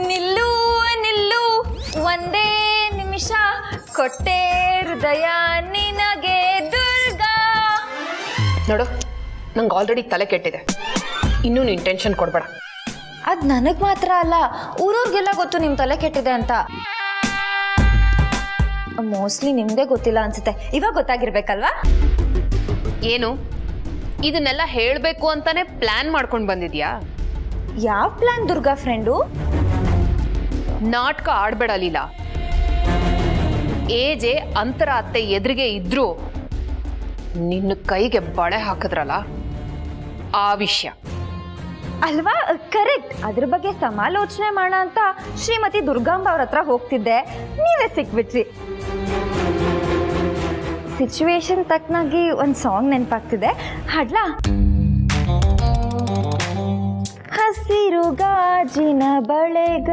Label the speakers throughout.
Speaker 1: ನಿಲ್ಲು ನಿಲ್ಲು ಒಂದೇ ನಿಮಿಷ ಕೊಟ್ಟೆ ಹೃದಯ ನಿನಗೆ ದುರ್ಗಾ.
Speaker 2: ನೋಡು, ನಂಗೆ ಆಲ್ರೆಡಿ ತಲೆ ಕೆಟ್ಟಿದೆ, ಇನ್ನೂ ನೀನು ಟೆನ್ಷನ್ ಕೊಡ್ಬೇಡ.
Speaker 1: ಅದ್ ನನಗ್ ಮಾತ್ರ ಅಲ್ಲ, ಊರವ್ರಿಗೆಲ್ಲ ಗೊತ್ತು ನಿಮ್ ತಲೆ ಕೆಟ್ಟಿದೆ ಅಂತ. ಮೋಸ್ಟ್ಲಿ ನಿಮ್ದೇ ಗೊತ್ತಿಲ್ಲ ಅನ್ಸುತ್ತೆ, ಇವಾಗ ಗೊತ್ತಾಗಿರ್ಬೇಕಲ್ವಾ?
Speaker 2: ಏನು ಇದನ್ನೆಲ್ಲ ಹೇಳಬೇಕು ಅಂತಾನೆ ಪ್ಲಾನ್ ಮಾಡ್ಕೊಂಡು ಬಂದಿದ್ಯಾ?
Speaker 1: ಯಾವ ಪ್ಲಾನ್ ದುರ್ಗಾ ಫ್ರೆಂಡು?
Speaker 2: ನಾಟಕ ಆಡ್ಬೇಡ ಲೀಲಾ. ಏಜೆ ಅಂತರ ಅತ್ತೆ ಎದುರಿಗೆ ಇದ್ರು ನಿನ್ನ ಕೈಗೆ ಬಳೆ ಹಾಕಿದ್ರಲ್ಲ, ಆ ವಿಷಯ
Speaker 1: ಅಲ್ವಾ? ಕರೆಕ್ಟ್. ಅದ್ರ ಬಗ್ಗೆ ಸಮಾಲೋಚನೆ ಮಾಡೋಣ ಅಂತ ಶ್ರೀಮತಿ ದುರ್ಗಾಂಬ ಅವ್ರ ಹತ್ರ ಹೋಗ್ತಿದ್ದೆ, ನೀವೇ ಸಿಕ್ಬಿಟ್ರಿ. ಸಿಚುವೇಶನ್ ತಕ್ಕನಾಗಿ ಒಂದು ಸಾಂಗ್ ನೆನಪಾಗ್ತಿದೆ, ಹಾಡ್ಲಾ? ಹಸಿರು ಗಾಜಿನ ಬಳೆಗ,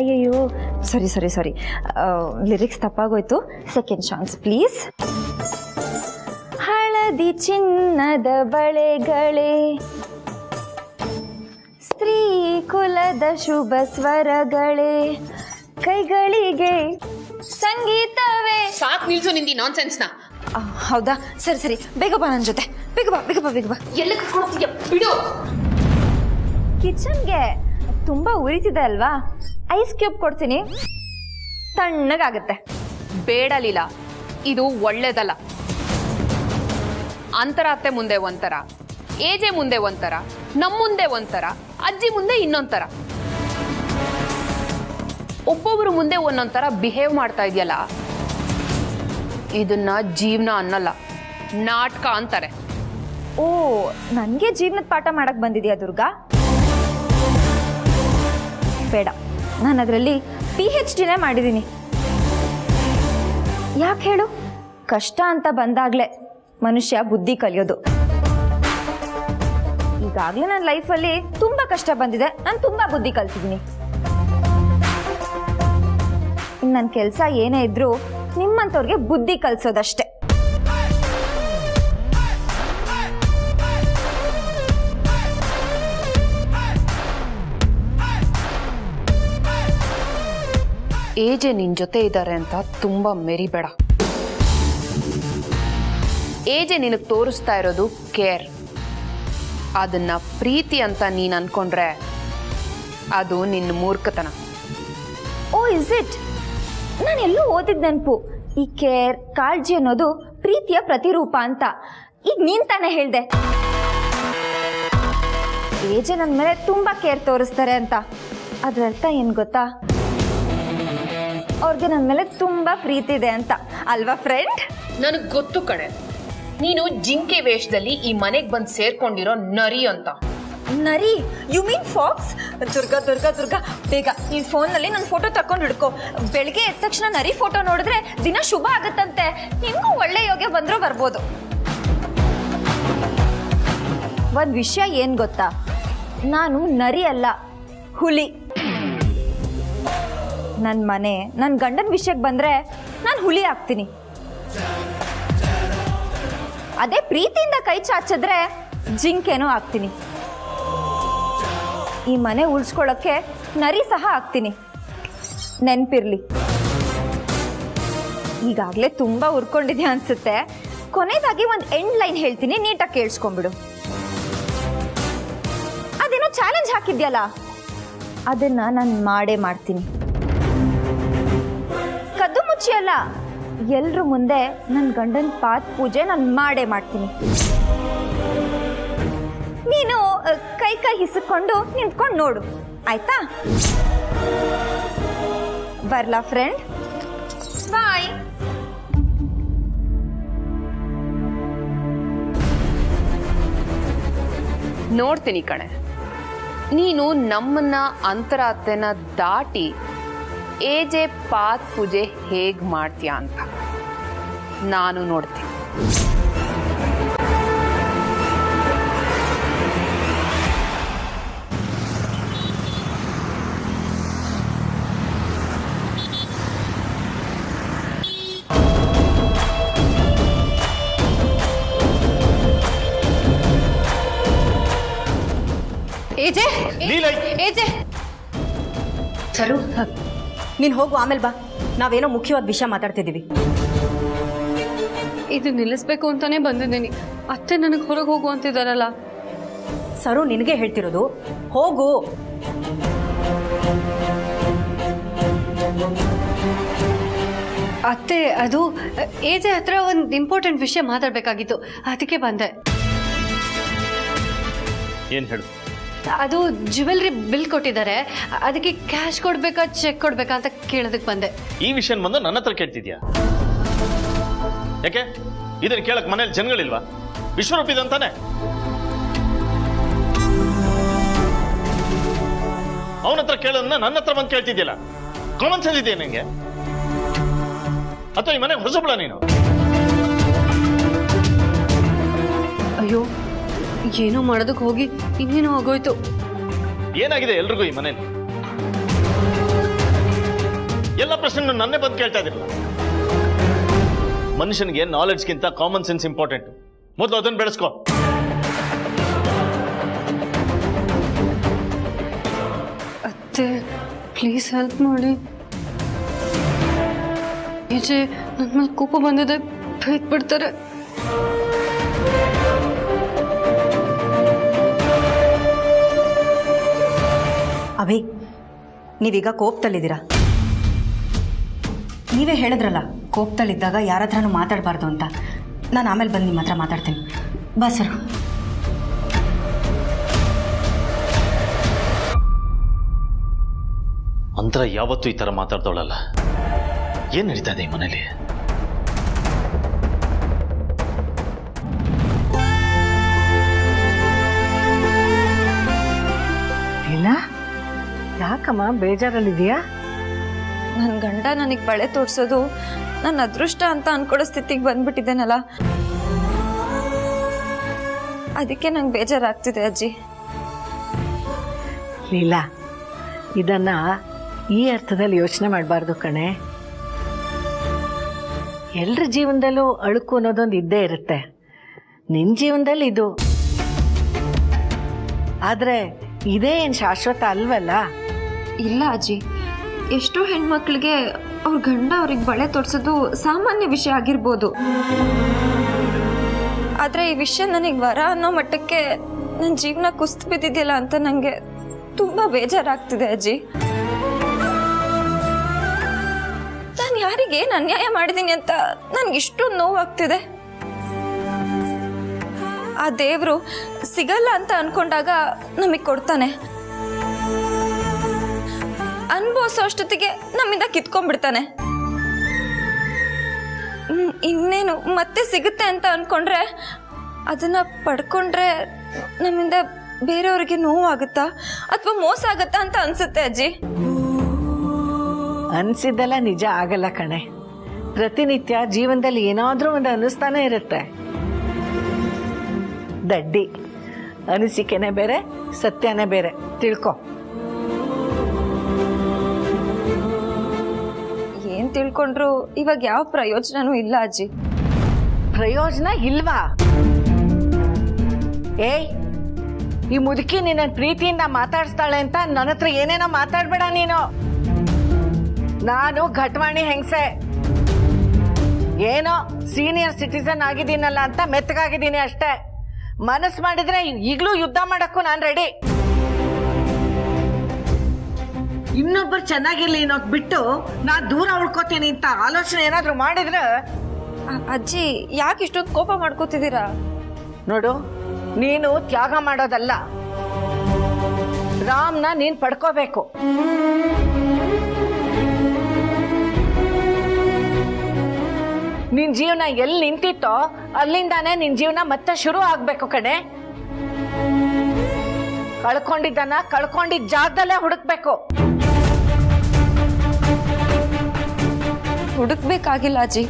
Speaker 1: ಅಯ್ಯಯ್ಯೋ ಸಾರಿ ಲಿರಿಕ್ಸ್ ತಪ್ಪಾಗೋಯ್ತು. Second chance please. ಹಳದಿ ಚಿನ್ನದ ಬಳೆಗಳೇ ಸ್ತ್ರೀ ಕುಲದ ಶುಭ ಸ್ವರಗಳೇ, ಕೈಗಳಿಗೆ ಸಂಗೀತವೇ.
Speaker 2: ಸಾಕ್ ನಿಲ್ಸು ನಿಂದಿ ನಾನ್ಸೆನ್ಸ್ನ.
Speaker 1: ಹೌದಾ? ಸರಿ ಬೇಗ ಬಾ ನನ್ನ ಜೊತೆ, ಬೇಗ ಬಾ.
Speaker 2: ಎಲ್ಲ ಕರ್ಕೊಂಡೋಗ್ತೀಯ? ಬಿಡು.
Speaker 1: ಕಿಚನ್ಗೆ ತುಂಬಾ ಉರಿತಿದೆ ಅಲ್ವಾ, ಐಸ್ ಕ್ಯೂಬ್ ಕೊಡ್ತೀನಿ, ತಣ್ಣಗಾಗತ್ತೆ.
Speaker 2: ಬೇಡ ಲೀಲಾ, ಇದು ಒಳ್ಳೇದಲ್ಲ. ಅಂತರ ಅತ್ತೆ ಮುಂದೆ ಒಂಥರ, ಏಜೆ ಮುಂದೆ ಒಂಥರ, ನಮ್ಮ ಮುಂದೆ ಒಂಥರ, ಅಜ್ಜಿ ಮುಂದೆ ಇನ್ನೊಂಥರ, ಒಬ್ಬೊಬ್ರು ಮುಂದೆ ಒಂದೊಂಥರ ಬಿಹೇವ್ ಮಾಡ್ತಾ ಇದೆಯಲ್ಲ, ಇದನ್ನ ಜೀವನ ಅನ್ನಲ್ಲ, ನಾಟಕ ಅಂತಾರೆ.
Speaker 1: ಓ, ನನಗೆ ಜೀವನದ ಪಾಠ ಮಾಡಕ್ ಬಂದಿದ್ಯಾ ದುರ್ಗಾ? ಬೇಡ, ನಾನು ಅದರಲ್ಲಿ PhD ಮಾಡಿದ್ದೀನಿ. ಯಾಕೆ ಹೇಳು? ಕಷ್ಟ ಅಂತ ಬಂದಾಗ್ಲೇ ಮನುಷ್ಯ ಬುದ್ಧಿ ಕಲಿಯೋದು. ಈಗಾಗಲೇ ನನ್ನ ಲೈಫಲ್ಲಿ ತುಂಬಾ ಕಷ್ಟ ಬಂದಿದೆ, ನಾನು ತುಂಬಾ ಬುದ್ಧಿ ಕಲ್ತಿದ್ದೀನಿ. ನನ್ನ ಕೆಲಸ ಏನೇ ಇದ್ರೂ ನಿಮ್ಮಂಥವ್ರಿಗೆ ಬುದ್ಧಿ ಕಲಿಸೋದಷ್ಟೇ.
Speaker 2: ಏಜೆ ನಿನ್ ಜೊತೆ ಇದ್ದಾರೆ ಅಂತ ತುಂಬಾ ಮೆರಿಬೇಡ. ಏಜೆ ನಿನಗೆ ತೋರಿಸ್ತಾ ಇರೋದು ಕೇರ್. ಅದನ್ನ ಪ್ರೀತಿ ಅಂತ ನೀನ್ ಅನ್ಕೊಂಡ್ರೆ ಅದು ನಿನ್ನ ಮೂರ್ಖತನ.
Speaker 1: ಓ, ಇಸ್ ಇಟ್? ನಾನು ಎಲ್ಲೂ ಓದಿದ ನೆನಪು, ಈ ಕೇರ್, ಕಾಳಜಿ ಅನ್ನೋದು ಪ್ರೀತಿಯ ಪ್ರತಿರೂಪ ಅಂತ. ಈಗ ನೀನ್ ತಾನೇ ಹೇಳ್ದೆ ಏಜೆ ನನ್ನ ಮೇಲೆ ತುಂಬಾ ಕೇರ್ ತೋರಿಸ್ತಾರೆ ಅಂತ. ಅದ್ರ ಅರ್ಥ ಏನ್ ಗೊತ್ತಾ? ಅವ್ರಿಗೆ ನನ್ನ ಮೇಲೆ ತುಂಬಾ ಪ್ರೀತಿ ಇದೆ ಅಂತ ಅಲ್ವಾ ಫ್ರೆಂಡ್?
Speaker 2: ನನಗ್ ಗೊತ್ತು ಕಣೆ, ನೀನು ಜಿಂಕೆ ವೇಷದಲ್ಲಿ ಈ ಮನೆಗೆ ಬಂದು ಸೇರ್ಕೊಂಡಿರೋ ನರಿ ಅಂತ.
Speaker 1: ನರಿ? You mean fox? Durga Durga Durga, ಬೇಗ ನಿನ್ ಫೋನ್ನಲ್ಲಿ ನನ್ನ ಫೋಟೋ ತಕೊಂಡು ಹಿಡ್ಕೊ. ಬೆಳಿಗ್ಗೆ ಎದ್ದ ತಕ್ಷಣ ನರಿ ಫೋಟೋ ನೋಡಿದ್ರೆ ದಿನ ಶುಭ ಆಗತ್ತಂತೆ. ನಿಮ್ಗೂ ಒಳ್ಳೆ ಯೋಗ ಬಂದ್ರೂ ಬರ್ಬೋದು. ಒಂದ್ ವಿಷಯ ಏನ್ ಗೊತ್ತಾ? ನಾನು ನರಿ ಅಲ್ಲ, ಹುಲಿ. ನನ್ನ ಮನೆ, ನನ್ನ ಗಂಡನ ವಿಷಯಕ್ಕೆ ಬಂದ್ರೆ ನಾನು ಹುಲಿ ಆಗ್ತೀನಿ. ಅದೇ ಪ್ರೀತಿಯಿಂದ ಕೈ ಚಾಚಿದ್ರೆ ಜಿಂಕೆನೂ ಆಗ್ತೀನಿ. ಈ ಮನೆ ಉಳಿಸ್ಕೊಳ್ಳೋಕ್ಕೆ ನರಿ ಸಹ ಆಗ್ತೀನಿ, ನೆನ್ಪಿರ್ಲಿ. ಈಗಾಗಲೇ ತುಂಬಾ ಉರ್ಕೊಂಡಿದ್ಯಾ ಅನ್ಸುತ್ತೆ. ಕೊನೆಯದಾಗಿ ಒಂದು ಎಂಡ್ ಲೈನ್ ಹೇಳ್ತೀನಿ, ನೀಟಾಗಿ ಕೇಳಿಸ್ಕೊಂಡ್ಬಿಡು. ಅದೇನೋ ಚಾಲೆಂಜ್ ಹಾಕಿದ್ಯಲ್ಲ, ಅದನ್ನ ನಾನು ಮಾಡೇ ಮಾಡ್ತೀನಿ. ಕದ್ದು ಮುಚ್ಚಿ ಅಲ್ಲ, ಎಲ್ರ ಮುಂದೆ ನನ್ನ ಗಂಡನ ಪಾದ ಪೂಜೆ ನಾನು ಮಾಡೇ ಮಾಡ್ತೀನಿ. ನೀನು ಕೈ ಹಿಸುಕೊಂಡು ನಿಂತ್ಕೊಂಡು ನೋಡು, ಆಯ್ತಾ? ಬರ್ಲಾ ಫ್ರೆಂಡ್? ಬಾಯ್.
Speaker 2: ನೋಡ್ತೀನಿ ಕಣೆ, ನೀನು ನಮ್ಮನ್ನ ಅಂತರ ಅತ್ತೆನ ದಾಟಿ ಏಜೆ ಪಾದ ಪೂಜೆ ಹೇಗ್ ಮಾಡ್ತೀಯ ಅಂತ ನಾನು ನೋಡ್ತೀನಿ.
Speaker 3: ಏಜೆ, ಏಜೆ, ಸರು ನೀನು ಹೋಗು, ಆಮೇಲೆ ಬಾ. ನಾವೇನೋ ಮುಖ್ಯವಾದ ವಿಷಯ ಮಾತಾಡ್ತಿದ್ದೀವಿ.
Speaker 4: ಇದು ನಿಲ್ಲಿಸ್ಬೇಕು ಅಂತಾನೆ ಬಂದಿದ್ದೀನಿ. ಅತ್ತೆ ನನಗೆ ಹೊರಗೆ ಹೋಗು ಅಂತಿದ್ದಾರಲ್ಲ.
Speaker 3: ಸರು ನಿನಗೆ ಹೇಳ್ತಿರೋದು, ಹೋಗು.
Speaker 4: ಅತ್ತೆ ಅದು ಏಜೆ ಹತ್ರ ಒಂದು ಇಂಪಾರ್ಟೆಂಟ್ ವಿಷಯ ಮಾತಾಡಬೇಕಾಗಿತ್ತು, ಅದಕ್ಕೆ ಬಂದೆ.
Speaker 5: ಏನು ಹೇಳು?
Speaker 4: ಅದು ಜ್ಯುವೆಲ್ರಿ ಬಿಲ್ ಕೊಟ್ಟಿದ್ದಾರೆ, ಅದಕ್ಕೆ ಕ್ಯಾಶ್ ಕೊಡ್ಬೇಕಾ ಚೆಕ್ ಕೊಡ್ಬೇಕಾ ಅಂತ ಕೇಳೋದಕ್ಕೆ ಬಂದೆ.
Speaker 5: ಈ ವಿಷಯ ಬಂದು ನನ್ನ ಹತ್ರ ಕೇಳ್ತಿದ್ಯಾ? ಯಾಕೆ ಇದನ್ನ ಕೇಳಕ್ ಮನೇಲಿ ಜನಗಳಿಲ್ವಾ? ವಿಶ್ವರೂಪಿದಂತಾನೆ ಅವನ ಹತ್ರ ಕೇಳೋದನ್ನ ನನ್ನ ಹತ್ರ ಬಂದು ಕೇಳ್ತಿದ್ಯಲ್ಲ, ಕಾಮನ್ ಸೆನ್ಸ್ ಇದೆಯಾ ನಂಗೆ? ಅಥವಾ ಈ ಮನೆಗೆ ಹೊಸಬಳ ನೀನು?
Speaker 4: ಅಯ್ಯೋ, ಏನೋ ಮಾಡೋದಕ್ಕೆ ಹೋಗಿ ಇನ್ನೇನೋ ಆಗೋಯ್ತು.
Speaker 5: ಏನಾಗಿದೆ ಎಲ್ರಿಗೂ ಈ ಮನೇಲಿ? ಎಲ್ಲ ಪ್ರಶ್ನೆ ನನ್ನೇ ಬಂದು ಕೇಳ್ತಾ ಇದಿರಲ್ಲ. ಮನುಷ್ಯನಿಗೆ ನಾಲೆಡ್ಜ್ಗಿಂತ ಕಾಮನ್ ಸೆನ್ಸ್ ಇಂಪಾರ್ಟೆಂಟ್. ಮೊದಲು ಅದನ್ನು ಬೆಳೆಸ್ಕೋ.
Speaker 4: ಅತ್ತೆ ಪ್ಲೀಸ್ ಹೆಲ್ಪ್ ಮಾಡಿ. ಈಚೆ ನನ್ನ ಮೇಲೆ ಕೋಪ ಬಂದಿದೆ, ಬೈದ್ ಬಿಡ್ತಾರೆ.
Speaker 3: ಅಭಿ, ನೀವೀಗ ಕೋಪದಲ್ಲಿದ್ದೀರಾ. ನೀವೇ ಹೇಳಿದ್ರಲ್ಲ, ಕೋಪದಲ್ಲಿದ್ದಾಗ ಯಾರ ಹತ್ರನೂ ಮಾತಾಡಬಾರ್ದು ಅಂತ. ನಾನು ಆಮೇಲೆ ಬಂದು ನಿಮ್ಮ ಹತ್ರ ಮಾತಾಡ್ತೀನಿ. ಬಾ ಸರ್.
Speaker 5: ಅಂತರ ಯಾವತ್ತೂ ಈ ಥರ ಮಾತಾಡ್ದವಳಲ್ಲ. ಏನು ನಡೀತಾ ಇದೆ ಈ ಮನೇಲಿ?
Speaker 6: ಇಲ್ಲ, ಯಾಕಮ್ಮ ಬೇಜಾರಲ್ಲಿದೆಯಾ?
Speaker 1: ನನ್ನ ಗಂಡ ನನಗೆ ಬಳೆ ತೋರಿಸೋದು ನನ್ನ ಅದೃಷ್ಟ ಅಂತ ಅನ್ಕೊಳ್ಳೋ ಸ್ಥಿತಿಗೆ ಬಂದ್ಬಿಟ್ಟಿದ್ದೇನಲ್ಲ, ಅದಕ್ಕೆ ನಂಗೆ ಬೇಜಾರಾಗ್ತಿದೆ ಅಜ್ಜಿ.
Speaker 6: ಲೀಲಾ, ಇದನ್ನ ಈ ಅರ್ಥದಲ್ಲಿ ಯೋಚನೆ ಮಾಡಬಾರ್ದು ಕಣೆ. ಎಲ್ಲರ ಜೀವನದಲ್ಲೂ ಅಳುಕು ಅನ್ನೋದೊಂದು ಇದ್ದೇ ಇರುತ್ತೆ. ನಿನ್ನ ಜೀವನದಲ್ಲಿ ಇದು, ಆದರೆ ಇದೇ ಏನು ಶಾಶ್ವತ ಅಲ್ವಲ್ಲ.
Speaker 1: ಇಲ್ಲ ಅಜ್ಜಿ, ಎಷ್ಟೋ ಹೆಣ್ಮಕ್ಳಿಗೆ ಅವ್ರ ಗಂಡ ಅವ್ರಿಗೆ ಬಳೆ ತೋರಿಸೋದು ಸಾಮಾನ್ಯ ವಿಷಯ ಆಗಿರ್ಬೋದು, ಆದರೆ ಈ ವಿಷಯ ನನಗೆ ವರ ಅನ್ನೋ ಮಟ್ಟಕ್ಕೆ ನನ್ನ ಜೀವನ ಕುಸ್ತು ಬಿದ್ದಿದ್ದಿಲ್ಲ ಅಂತ ನನಗೆ ತುಂಬ ಬೇಜಾರಾಗ್ತಿದೆ ಅಜ್ಜಿ. ನಾನು ಯಾರಿಗೆ ಏನು ಅನ್ಯಾಯ ಮಾಡಿದ್ದೀನಿ ಅಂತ ನನಗೆ ಇಷ್ಟೊಂದು ನೋವಾಗ್ತಿದೆ. ಆ ದೇವರು ಸಿಗಲ್ಲ ಅಂತ ಅನ್ಕೊಂಡಾಗ ನಮಗೆ ಕೊಡ್ತಾನೆ, ಅನುಭವಿಸೋ ಅಷ್ಟೊತ್ತಿಗೆ ನಮ್ಮಿಂದ ಕಿತ್ಕೊಂಡ್ಬಿಡ್ತಾನೆ. ಇನ್ನೇನು ಮತ್ತೆ ಸಿಗುತ್ತೆ ಅಂತ ಅನ್ಕೊಂಡ್ರೆ, ಅದನ್ನ ಪಡ್ಕೊಂಡ್ರೆ ನಮ್ಮಿಂದ ಬೇರೆಯವ್ರಿಗೆ ನೋವಾಗುತ್ತಾ ಅಥವಾ ಮೋಸ ಆಗುತ್ತಾ ಅಂತ ಅನ್ಸುತ್ತೆ ಅಜ್ಜಿ.
Speaker 6: ಅನ್ಸಿದ್ದೆಲ್ಲ ನಿಜ ಆಗಲ್ಲ ಕಣೆ. ಪ್ರತಿನಿತ್ಯ ಜೀವನದಲ್ಲಿ ಏನಾದ್ರೂ ಒಂದು ಅನ್ನಿಸ್ತಾನೆ ಇರುತ್ತೆ. ದಡ್ಡಿ, ಅನಿಸಿಕೆನೆ ಬೇರೆ, ಸತ್ಯನೇ ಬೇರೆ, ತಿಳ್ಕೊ.
Speaker 1: ಏನ್ ತಿಳ್ಕೊಂಡ್ರು ಇವಾಗ ಯಾವ ಪ್ರಯೋಜನನೂ ಇಲ್ಲ ಅಜ್ಜಿ.
Speaker 6: ಪ್ರಯೋಜನ ಇಲ್ವಾ? ಏಯ್, ಈ ಮುದುಕಿ ನಿನ್ನ ಪ್ರೀತಿಯಿಂದ ಮಾತಾಡಿಸ್ತಾಳೆ ಅಂತ ನನ್ನ ಹತ್ರ ಏನೇನೋ ಮಾತಾಡ್ಬೇಡ ನೀನು. ನಾನು ಘಟ್ವಾಣಿ ಹೆಂಗ್ಸೆ, ಏನೋ ಸೀನಿಯರ್ ಸಿಟಿಸನ್ ಆಗಿದ್ದೀನಲ್ಲ ಅಂತ ಮೆತ್ತಗಾಗಿದ್ದೀನಿ ಅಷ್ಟೇ. ಮನಸ್ಸು ಮಾಡಿದ್ರೆ ಈಗಲೂ ಯುದ್ಧ ಮಾಡಕ್ಕೂ ನಾನು ರೆಡಿ. ಇನ್ನೊಬ್ಬರು ಚೆನ್ನಾಗಿರ್ಲಿ ಅನ್ನೋಕ್ ಬಿಟ್ಟು ನಾನು ದೂರ ಉಳ್ಕೋತೀನಿ ಅಂತ ಆಲೋಚನೆ ಏನಾದ್ರು ಮಾಡಿದ್ರೆ.
Speaker 1: ಅಜ್ಜಿ, ಯಾಕೆ ಇಷ್ಟೊಂದು ಕೋಪ ಮಾಡ್ಕೋತಿದ್ದೀರಾ?
Speaker 6: ನೋಡು, ನೀನು ತ್ಯಾಗ ಮಾಡೋದಲ್ಲ, ರಾಮ್ನ ನೀನ್ ಪಡ್ಕೋಬೇಕು. ನಿನ್ ಜೀವನ ಎಲ್ಲಿ ನಿಂತಿತ್ತೋ ಅಲ್ಲಿಂದಾನೇ ನಿನ್ ಜೀವನ ಮತ್ತೆ ಶುರು ಆಗ್ಬೇಕು ಕಣೆ. ಕಳ್ಕೊಂಡಿದ್ದನ್ನ ಕಳ್ಕೊಂಡಿದ್ದ ಜಾಗದಲ್ಲೇ ಹುಡುಕ್ಬೇಕು.
Speaker 1: ಹುಡುಕ್ಬೇಕಾಗಿಲ್ಲ ಅಜ್ಜಿ,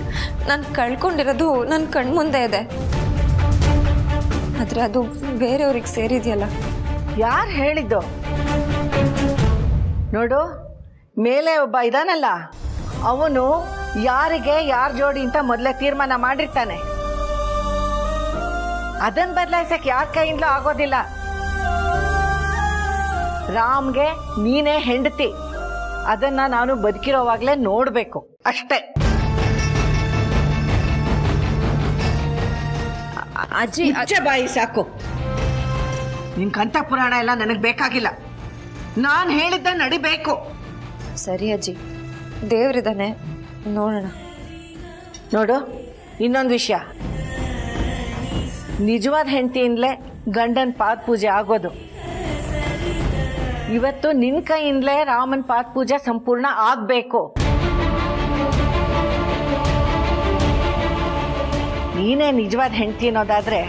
Speaker 1: ನಾನು ಕಳ್ಕೊಂಡಿರೋದು ನನ್ನ ಕಣ್ಮುಂದೆ ಇದೆ, ಆದ್ರೆ ಅದು ಬೇರೆಯವ್ರಿಗೆ ಸೇರಿದೆಯಲ್ಲ.
Speaker 6: ಯಾರು ಹೇಳಿದ್ದು? ನೋಡು, ಮೇಲೆ ಒಬ್ಬ ಇದಾನಲ್ಲ, ಅವನು ಯಾರಿಗೆ ಯಾರ ಜೋಡಿ ಅಂತ ಮೊದಲೇ ತೀರ್ಮಾನ ಮಾಡಿರ್ತಾನೆ. ಅದನ್ನ ಬದಲಾಯಿಸಕ್ಕೆ ಯಾರ ಕೈಯಿಂದಲೂ ಆಗೋದಿಲ್ಲ. ರಾಮ್ಗೆ ನೀನೇ ಹೆಂಡತಿ, ಅದನ್ನ ನಾನು ಬದುಕಿರೋವಾಗ್ಲೇ ನೋಡ್ಬೇಕು ಅಷ್ಟೇ.
Speaker 1: ಅಜ್ಜಿ
Speaker 6: ಮುಚ್ಚೆ ಬಾಯಿ ಸಾಕು. ನಿನ್ ಕಂಠ ಪುರಾಣ ಎಲ್ಲ ನನಗೆ ಬೇಕಾಗಿಲ್ಲ. ನಾನು ಹೇಳಿದ್ದ ನಡಿಬೇಕು.
Speaker 1: ಸರಿ ಅಜ್ಜಿ, ದೇವ್ರಿದಾನೆ, ನೋಡೋಣ.
Speaker 6: ನೋಡು, ಇನ್ನೊಂದು ವಿಷಯ, ನಿಜವಾದ ಹೆಂಡತಿಯಿಂದಲೇ ಗಂಡನ ಪಾದ ಪೂಜೆ ಆಗೋದು. ಇವತ್ತು ನಿನ್ ಕೈಯಿಂದಲೇ ರಾಮನ್ ಪಾದ ಪೂಜೆ ಸಂಪೂರ್ಣ ಆಗ್ಬೇಕು. ನೀನೇ ನಿಜವಾದ ಹೆಂಡತಿ ಅನ್ನೋದಾದ್ರೆ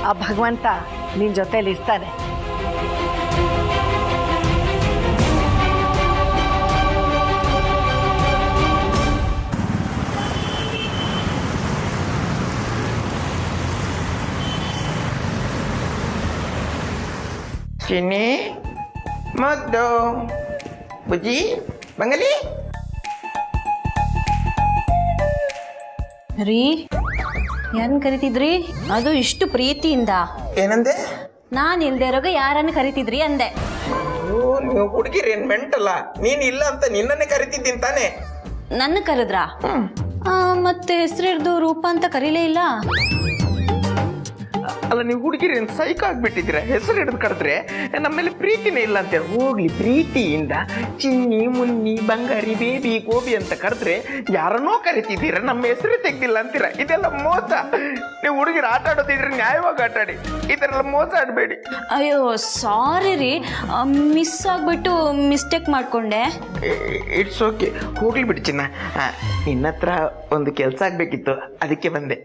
Speaker 6: ಆ ಭಗವಂತ ನಿನ್ ಜೊತೆಲಿ ಇರ್ತಾನೆ.
Speaker 7: ಚಿನ್ನಿ ಮದ್ದು ಬುಜ್ಜಿ ಬಂಗಲಿ
Speaker 8: ರೀ, ಯಾರನ್ನ ಕರಿತಿದ್ರಿ? ಅದು ಇಷ್ಟು ಪ್ರೀತಿಯಿಂದ.
Speaker 7: ಏನಂದೆ?
Speaker 8: ನಾನು ಇಲ್ದೇ ಇರೋಗ ಯಾರನ್ನ ಕರಿತಿದ್ರಿ ಅಂದೆ.
Speaker 7: ನೀವು ಹುಡುಗಿರಿ ಏನ್ ಮೆಂಟಲ್ಲ? ನೀನ್ ಇಲ್ಲ ಅಂತ ನಿನ್ನನ್ನೇ ಕರಿತಿದ್ದೀನಿ ತಾನೆ.
Speaker 8: ನನ್ನ ಕರೆದ್ರಾ? ಮತ್ತೆ ಹೆಸರು ಹಿಡ್ದು ರೂಪ ಅಂತ ಕರೀಲೇ ಇಲ್ಲ.
Speaker 7: ಅಲ್ಲ, ನೀವು ಹುಡುಗಿರಿ ಏನ್ ಸೈಕ್ ಆಗ್ಬಿಟ್ಟಿದ್ದೀರಾ? ಹೆಸರು ಹಿಡಿದು ಕರೆದ್ರೆ ನಮ್ಮ ಮೇಲೆ ಪ್ರೀತಿನೇ ಇಲ್ಲ ಅಂತ. ಹೋಗ್ಲಿ, ಪ್ರೀತಿಯಿಂದ ಚಿನ್ನಿ, ಮುನ್ನಿ, ಬಂಗಾರಿ, ಬೇಬಿ, ಗೋಬಿ ಅಂತ ಕರೆದ್ರೆ ಯಾರನ್ನೋ ಕರಿತಿದ್ದೀರಾ, ನಮ್ಮ ಹೆಸರು ತೆಗ್ದಿಲ್ಲ ಅಂತೀರಾ. ಇದೆಲ್ಲ ಮೋಸ. ನೀವು ಹುಡುಗಿರು ಆಟ ಆಡೋದಿದ್ರೆ ನ್ಯಾಯವಾಗಿ ಆಟ ಆಡಿ, ಈ ಥರ ಎಲ್ಲ ಮೋಸ ಆಡಬೇಡಿ.
Speaker 8: ಅಯ್ಯೋ ಸಾರಿ ರೀ, ಮಿಸ್ ಆಗ್ಬಿಟ್ಟು ಮಿಸ್ಟೇಕ್ ಮಾಡ್ಕೊಂಡೆ.
Speaker 7: ಇಟ್ಸ್ ಓಕೆ, ಹೋಗ್ಲಿ ಬಿಡಿ ಚಿನ್ನ. ನಿನ್ನ ಹತ್ರ ಒಂದು ಕೆಲಸ ಆಗ್ಬೇಕಿತ್ತು, ಅದಕ್ಕೆ ಬಂದೆ.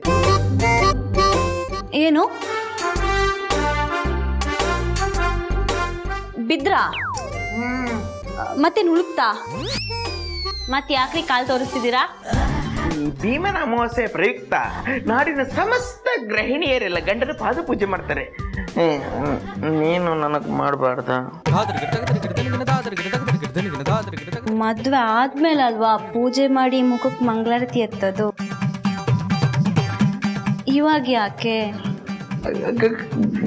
Speaker 8: ಏನು ಬಿದ್ರಾ? ಮತ್ತೆ ನುಳುಕ್ತಾ? ಮತ್ತೆ ಯಾಕ್ರಿ ಕಾಲ್ ತೋರಿಸ್ತಿದ್ದೀರಾ?
Speaker 7: ಈ ಭೀಮನ ಅಮಾವಾಸ್ಯೆ ಪ್ರಯುಕ್ತ ನಾಡಿನ ಸಮಸ್ತ ಗೃಹಿಣಿಯರೆಲ್ಲ ಗಂಡನ ಪಾದ ಪೂಜೆ ಮಾಡ್ತಾರೆ. ನೀನು ನನಗೆ ಮಾಡಬಾರ್ದ?
Speaker 8: ಮದ್ವೆ ಆದ್ಮೇಲೆ ಅಲ್ವಾ ಪೂಜೆ ಮಾಡಿ ಮುಖಕ್ಕೆ ಮಂಗಳಾರತಿ ಎತ್ತದು. ಇವಾಗ ಯಾಕೆ?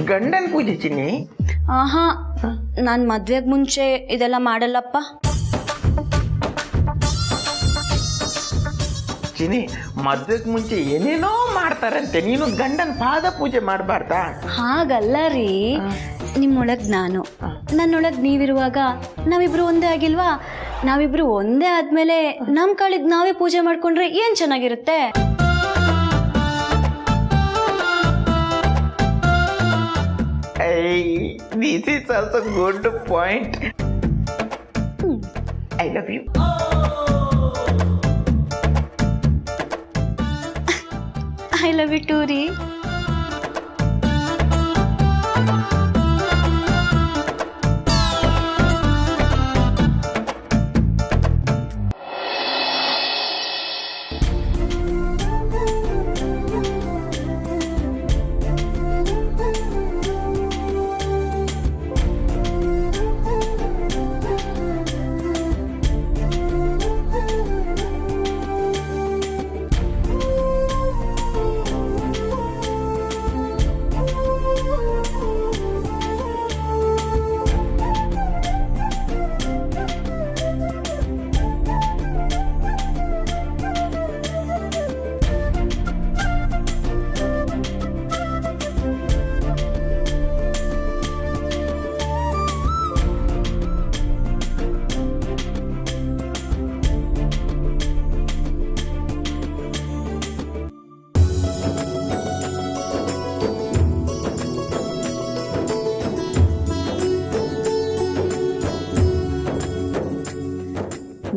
Speaker 7: ಗಂಡನ ಪೂಜೆ ಚಿನ್ನಿ.
Speaker 8: ಆಹಾ, ನಾನು ಮದ್ವೆಗೆ ಮುಂಚೆ ಇದೆಲ್ಲ ಮಾಡಲ್ಲಪ್ಪ.
Speaker 7: ಚಿನ್ನಿ, ಮದ್ವೆಗೆ ಮುಂಚೆ ಏನೇನೋ ಮಾಡ್ತಾರಂತೆ, ನೀನು ಗಂಡನ ಪಾದ ಪೂಜೆ ಮಾಡಬಾರ್ದಾ?
Speaker 8: ಹಾಗಲ್ಲ ರೀ, ನಿಮ್ಮೊಳಗ್ ನಾನು, ನನ್ನೊಳಗ್ ನೀವಿರುವಾಗ ನಾವಿಬ್ರು ಒಂದೇ ಆಗಿಲ್ವಾ? ನಾವಿಬ್ರು ಒಂದೇ ಆದ್ಮೇಲೆ ನಮ್ ಕಾಳಿಗ್ ನಾವೇ ಪೂಜೆ ಮಾಡ್ಕೊಂಡ್ರೆ ಏನ್ ಚೆನ್ನಾಗಿರುತ್ತೆ.
Speaker 7: This is also good point. I love you.
Speaker 8: I love you too ರೀ.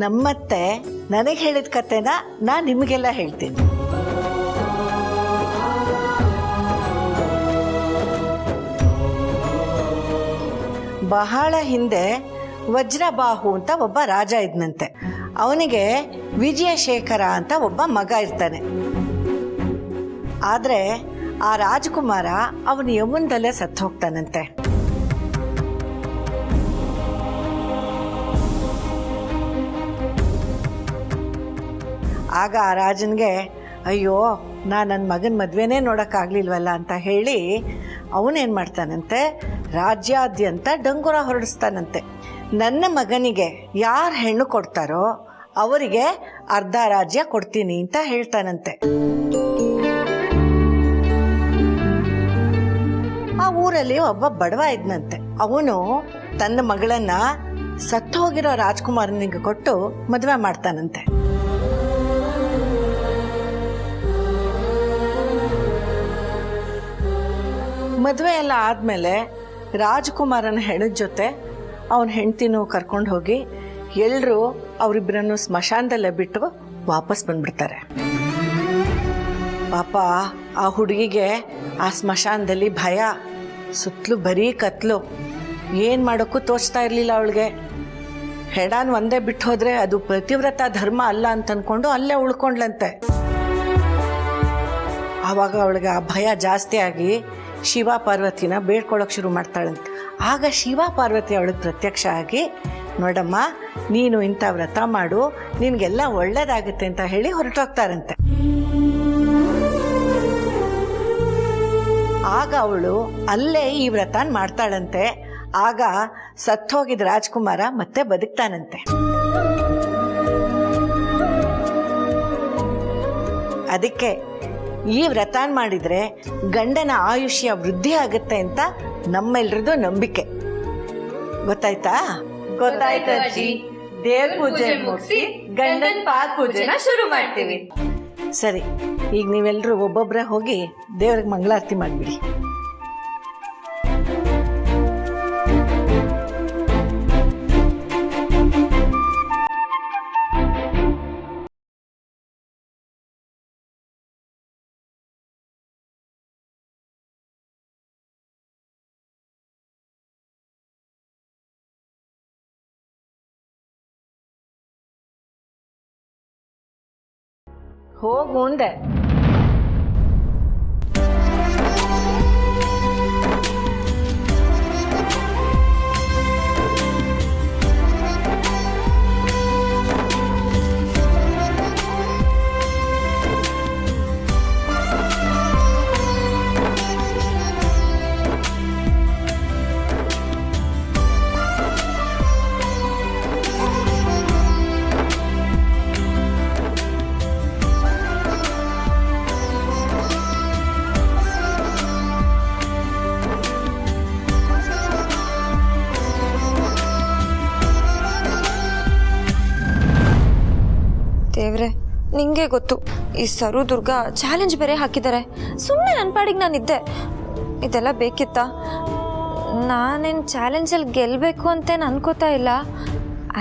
Speaker 6: ನಮ್ಮತ್ತೆ ನನಗೆ ಹೇಳಿದ ಕತೆನ ನಾನು ನಿಮಗೆಲ್ಲ ಹೇಳ್ತೀನಿ. ಬಹಳ ಹಿಂದೆ ವಜ್ರಬಾಹು ಅಂತ ಒಬ್ಬ ರಾಜ ಇದ್ನಂತೆ. ಅವನಿಗೆ ವಿಜಯಶೇಖರ ಅಂತ ಒಬ್ಬ ಮಗ ಇರ್ತಾನೆ. ಆದರೆ ಆ ರಾಜಕುಮಾರ ಅವನ ಯೌವನದಲ್ಲೇ ಸತ್ತು ಹೋಗ್ತಾನಂತೆ. ಆಗ ಆ ರಾಜನಿಗೆ ಅಯ್ಯೋ ನಾನು ನನ್ನ ಮಗನ ಮದುವೆನೇ ನೋಡೋಕ್ಕಾಗಲಿಲ್ವಲ್ಲ ಅಂತ ಹೇಳಿ ಅವನೇನು ಮಾಡ್ತಾನಂತೆ, ರಾಜ್ಯಾದ್ಯಂತ ಡಂಗುರ ಹೊರಡಿಸ್ತಾನಂತೆ. ನನ್ನ ಮಗನಿಗೆ ಯಾರು ಹೆಣ್ಣು ಕೊಡ್ತಾರೋ ಅವರಿಗೆ ಅರ್ಧ ರಾಜ್ಯ ಕೊಡ್ತೀನಿ ಅಂತ ಹೇಳ್ತಾನಂತೆ. ಆ ಊರಲ್ಲಿ ಒಬ್ಬ ಬಡವ ಇದ್ನಂತೆ. ಅವನು ತನ್ನ ಮಗಳನ್ನ ಸತ್ತು ಹೋಗಿರೋ ರಾಜ್ಕುಮಾರನಿಗೆ ಕೊಟ್ಟು ಮದುವೆ ಮಾಡ್ತಾನಂತೆ. ಮದುವೆ ಎಲ್ಲ ಆದ್ಮೇಲೆ ರಾಜ್ಕುಮಾರನ ಹೆಣದ ಜೊತೆ ಅವನ ಹೆಂಡ್ತಿನೂ ಕರ್ಕೊಂಡು ಹೋಗಿ ಎಲ್ಲರೂ ಅವರಿಬ್ಬರನ್ನು ಸ್ಮಶಾನದಲ್ಲೇ ಬಿಟ್ಟು ವಾಪಸ್ ಬಂದ್ಬಿಡ್ತಾರೆ. ಪಾಪ ಆ ಹುಡುಗಿಗೆ ಆ ಸ್ಮಶಾನದಲ್ಲಿ ಭಯ, ಸುತ್ತಲೂ ಬರೀ ಕತ್ಲು, ಏನು ಮಾಡೋಕ್ಕೂ ತೋಚ್ತಾ ಇರಲಿಲ್ಲ ಅವಳಿಗೆ. ಹೆಡಾನ್ ಒಂದೇ ಬಿಟ್ಟು ಹೋದ್ರೆ ಅದು ಪತಿವ್ರತ ಧರ್ಮ ಅಲ್ಲ ಅಂತ ಅನ್ಕೊಂಡು ಅಲ್ಲೇ ಉಳ್ಕೊಂಡ್ಲಂತೆ. ಆವಾಗ ಅವಳಿಗೆ ಆ ಭಯ ಜಾಸ್ತಿ ಆಗಿ ಶಿವ ಪಾರ್ವತಿನ ಬೇಡ್ಕೊಳ್ಳೋಕೆ ಶುರು ಮಾಡ್ತಾಳಂತೆ. ಆಗ ಶಿವ ಪಾರ್ವತಿ ಅವಳಿಗೆ ಪ್ರತ್ಯಕ್ಷ ಆಗಿ, ನೋಡಮ್ಮ ನೀನು ಇಂಥ ವ್ರತ ಮಾಡು, ನಿನಗೆಲ್ಲ ಒಳ್ಳೇದಾಗುತ್ತೆ ಅಂತ ಹೇಳಿ ಹೊರಟೋಗ್ತಾರಂತೆ. ಆಗ ಅವಳು ಅಲ್ಲೇ ಈ ವ್ರತನ ಮಾಡ್ತಾಳಂತೆ. ಆಗ ಸತ್ತೋಗಿದ್ದ ರಾಜ್ಕುಮಾರ ಮತ್ತೆ ಬದುಕ್ತಾನಂತೆ. ಅದಕ್ಕೆ ಈ ವ್ರತಾನ್ ಮಾಡಿದ್ರೆ ಗಂಡನ ಆಯುಷ್ಯ ವೃದ್ಧಿ ಆಗುತ್ತೆ ಅಂತ ನಮ್ಮೆಲ್ರದ್ದು ನಂಬಿಕೆ. ಗೊತ್ತಾಯ್ತಾ?
Speaker 1: ಗೊತ್ತಾಯ್ತು ಅಜ್ಜಿ. ದೇವ್ರ ಪೂಜೆ ಮುಗಿಸಿ ಗಂಡನ ಪಾದ ಪೂಜೆನ ಶುರು ಮಾಡ್ತೀವಿ.
Speaker 6: ಸರಿ, ಈಗ ನೀವೆಲ್ಲರೂ ಒಬ್ಬೊಬ್ಬರೇ ಹೋಗಿ ದೇವ್ರಿಗೆ ಮಂಗಳಾರತಿ ಮಾಡಿಬಿಡಿ. ಹೋಗು ಅಂದೆ.
Speaker 1: ದೇವ್ರೆ, ನಿಂಗೆ ಗೊತ್ತು, ಈ ಸರು ದುರ್ಗ ಚಾಲೆಂಜ್ ಬೇರೆ ಹಾಕಿದ್ದಾರೆ. ಸುಮ್ಮನೆ ನನ್ನ ಪಾಡಿಗೆ ನಾನಿದ್ದೆ. ಇದೆಲ್ಲ ಬೇಕಿತ್ತಾ? ನಾನೇನು ಚಾಲೆಂಜಲ್ಲಿ ಗೆಲ್ಲಬೇಕು ಅಂತೇನು ಅನ್ಕೋತಾ ಇಲ್ಲ.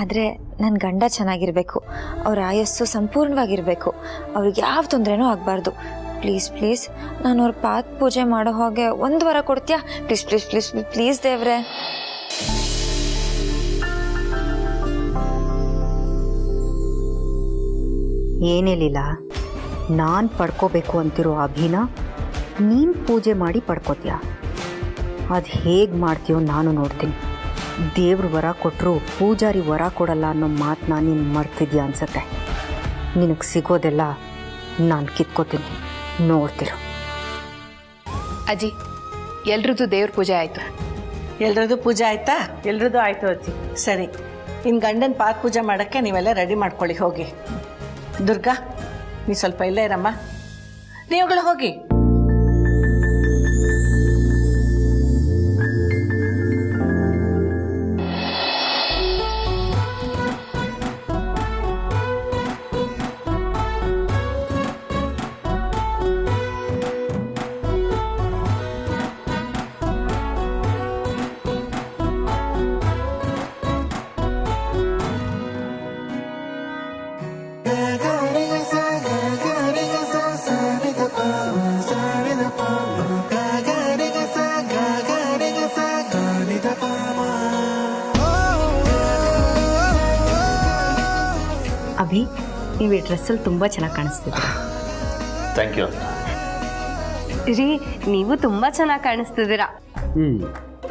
Speaker 1: ಆದರೆ ನನ್ನ ಗಂಡ ಚೆನ್ನಾಗಿರಬೇಕು, ಅವ್ರ ಆಯಸ್ಸು ಸಂಪೂರ್ಣವಾಗಿರಬೇಕು, ಅವ್ರಿಗೆ ಯಾವ ತೊಂದರೆನೂ ಆಗಬಾರ್ದು. ಪ್ಲೀಸ್ ಪ್ಲೀಸ್ ನಾನು ಅವ್ರ ಪಾದ ಪೂಜೆ ಮಾಡೋ ಹಾಗೆ 1 ವಾರ ಕೊಡ್ತೀಯಾ? ಪ್ಲೀಸ್ ಪ್ಲೀಸ್ ಪ್ಲೀಸ್ ಪ್ಲೀಸ್ ದೇವ್ರೆ.
Speaker 9: ಏನೇಲಿಲ್ಲ, ನಾನು ಪಡ್ಕೋಬೇಕು ಅಂತಿರೋ ಅಭಿನ ನೀನು ಪೂಜೆ ಮಾಡಿ ಪಡ್ಕೋತೀಯ. ಅದು ಹೇಗೆ ಮಾಡ್ತೀಯೋ ನಾನು ನೋಡ್ತೀನಿ. ದೇವ್ರ ವರ ಕೊಟ್ಟರು ಪೂಜಾರಿ ವರ ಕೊಡಲ್ಲ ಅನ್ನೋ ಮಾತನ್ನ ನೀನು ಮರ್ತಿದ್ಯಾ ಅನ್ಸತ್ತೆ. ನಿನಗೆ ಸಿಗೋದೆಲ್ಲ ನಾನು ಕಿತ್ಕೋತೀನಿ, ನೋಡ್ತಿರು.
Speaker 2: ಅಜ್ಜಿ, ಎಲ್ರದ್ದು ದೇವ್ರ ಪೂಜೆ ಆಯಿತು.
Speaker 6: ಎಲ್ರದ್ದು ಪೂಜೆ ಆಯ್ತಾ?
Speaker 3: ಎಲ್ರದ್ದು ಆಯ್ತು ಅಜ್ಜಿ.
Speaker 6: ಸರಿ, ಇನ್ನು ಗಂಡನ ಪಾದ ಪೂಜೆ ಮಾಡೋಕ್ಕೆ ನೀವೆಲ್ಲ ರೆಡಿ ಮಾಡ್ಕೊಳ್ಳಿ. ಹೋಗಿ ದುರ್ಗಾ, ನೀ ಸ್ವಲ್ಪ ಇಲ್ಲೇ ಇರಮ್ಮ. ನೀವುಗಳು ಹೋಗಿ.
Speaker 3: ಅಭಿ, ನೀವು ಈ ಡ್ರೆಸ್ಸಲ್ಲಿ ತುಂಬ ಚೆನ್ನಾಗಿ ಕಾಣಿಸ್ತಿದ್ರಿ.
Speaker 5: Thank you.
Speaker 4: ರೀ, ನೀವು ತುಂಬಾ ಚೆನ್ನಾಗಿ ಕಾಣಿಸ್ತಿದ್ದೀರಾ.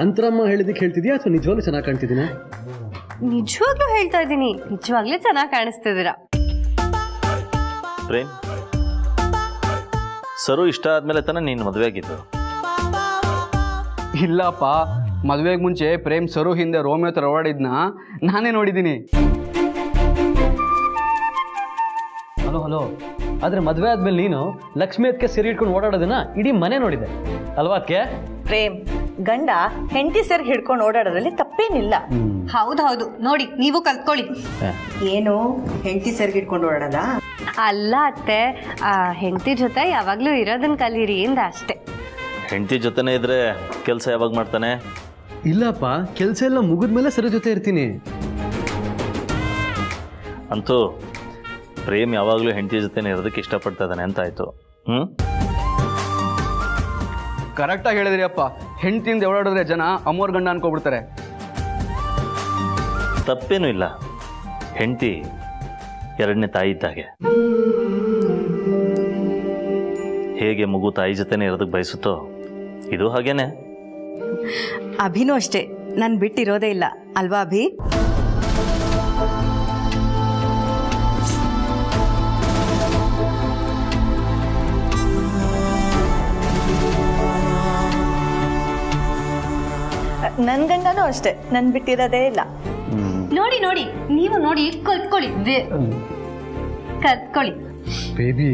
Speaker 10: ಅಂತರಮ್ಮ ಹೇಳಿದ್ದಕ್ಕೆ ಹೇಳ್ತಿದ್ಯಾ ಅಥವಾ ನಿಜವಾಗ್ಲೂ ಚೆನ್ನಾಗಿ ಕಾಣ್ತಿದ್ದೀನಾ?
Speaker 4: ನಿಜವಾಗ್ಲೂ ಹೇಳ್ತಾ ಇದ್ದೀನಿ, ನಿಜವಾಗ್ಲೂ ಚೆನ್ನಾಗಿ ಕಾಣಿಸ್ತಿದ್ದೀರಾ.
Speaker 5: ಪ್ರೇಮ್, ಸರು ಇಷ್ಟ ಆದ್ಮೇಲೆ ತಾನೇ ನೀನು ಮದುವೆ ಆಗಿದ್ದು?
Speaker 10: ಇಲ್ಲಪ್ಪ,
Speaker 11: ಮದುವೆಗೆ ಮುಂಚೆ ಪ್ರೇಮ್ ಸರು ಹಿಂದೆ ರೋಮಿಯೋ ಥರ ಓಡಾಡಿದ್ನ ನಾನೇ ನೋಡಿದ್ದೀನಿ.
Speaker 10: ಹಲೋ ಆದರೆ ಮದುವೆ ಆದ್ಮೇಲೆ ನೀನು ಲಕ್ಷ್ಮಿ ಅದಕ್ಕೆ ಸೆರೆ ಇಟ್ಕೊಂಡು ಓಡಾಡೋದನ್ನ ಇಡೀ ಮನೆ ನೋಡಿದೆ ಅಲ್ವಾ ಅದಕ್ಕೆ?
Speaker 6: ಪ್ರೇಮ್, ಗಂಡ ಹೆಂಡತಿ ಸೆರ್ ಹಿಡ್ಕೊಂಡು ಓಡಾಡೋದ್ರಲ್ಲಿ ತಪ್ಪೇನಿಲ್ಲ.
Speaker 8: ಹೌದು ನೋಡಿ, ನೀವು ಕಲ್ತ್ಕೊಳ್ಳಿ.
Speaker 3: ಏನು ಹೆಂಡತಿ ಸೆರ್ಗೆ ಇಟ್ಕೊಂಡು ಓಡಾಡಲ್ಲ?
Speaker 4: ಅಲ್ಲ ಅತ್ತೆ, ಹೆಂಡತಿ ಜೊತೆ ಯಾವಾಗಲೂ ಇರೋದನ್ನ ಕಲೀರಿ ಇಂದ ಅಷ್ಟೇ.
Speaker 5: ಹೆಂಡತಿ ಜೊತೆನೇ ಇದ್ರೆ ಕೆಲಸ ಯಾವಾಗ ಮಾಡ್ತಾನೆ?
Speaker 10: ಇಲ್ಲಪ್ಪ, ಕೆಲಸ ಎಲ್ಲ ಮುಗಿದ್ಮೇಲೆ ಸರಿ ಜೊತೆ ಇರ್ತೀನಿ.
Speaker 5: ಅಂತೂ ಪ್ರೇಮ್ ಯಾವಾಗಲೂ ಹೆಂಡತಿ ಜೊತೆನೇ ಇರೋದಕ್ಕೆ ಇಷ್ಟಪಡ್ತಾ ಇದ್ದಾನೆ ಅಂತ ಆಯಿತು.
Speaker 11: ಕರೆಕ್ಟಾಗಿ ಹೇಳಿದ್ರಿ ಅಪ್ಪ. ಹೆಂಡತಿಯಿಂದ ಓಡಾಡಿದ್ರೆ ಜನ ಅಮ್ಮೋರ್ ಗಂಡ ಅನ್ಕೋಬಿಡ್ತಾರೆ.
Speaker 5: ತಪ್ಪೇನೂ ಇಲ್ಲ, ಹೆಂಡತಿ ಎರಡನೇ ತಾಯಿ ಇದ್ದಾಗೆ. ಹೇಗೆ ಮಗು ತಾಯಿ ಜೊತೆನೇ ಇರೋದಕ್ಕೆ ಬಯಸುತ್ತೋ ಇದು ಹಾಗೇನೆ.
Speaker 3: ಅಭಿನೂ ಅಷ್ಟೇ, ನಾನು ಬಿಟ್ಟಿರೋದೇ ಇಲ್ಲ ಅಲ್ವಾ ಅಭಿ?
Speaker 6: ನನ್ನ ಗಂಡನೂ ಅಷ್ಟೇ, ನನ್ ಬಿಟ್ಟಿರೋದೇ ಇಲ್ಲ.
Speaker 8: ನೋಡಿ ನೀವು ನೋಡಿ ಕಲ್ತ್ಕೊಳ್ಳಿ.
Speaker 10: ಬೇಬಿ,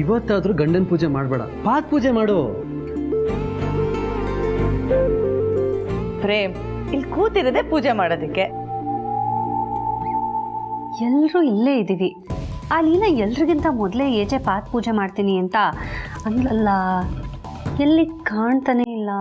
Speaker 10: ಇವತ್ತಾದ್ರೂ ಗಂಡನ ಪೂಜೆ ಮಾಡಬೇಡ, ಪಾತ್ ಪೂಜೆ ಮಾಡು.
Speaker 6: ಪ್ರೇಮ್, ಇಲ್ಲಿ ಕೂತಿರೋದೇ ಪೂಜೆ ಮಾಡೋದಕ್ಕೆ.
Speaker 8: ಎಲ್ಲರೂ ಇಲ್ಲೇ ಇದ್ದೀವಿ. ಆ ಲೀನಾ ಎಲ್ರಿಗಿಂತ ಮೊದಲೇ ಏಜೆ ಪಾತ್ ಪೂಜೆ ಮಾಡ್ತೀನಿ ಅಂತ ಅಂದ್ಲಲ್ಲ, ಎಲ್ಲಿ ಕಾಣ್ತಾನೆ ಇಲ್ಲ.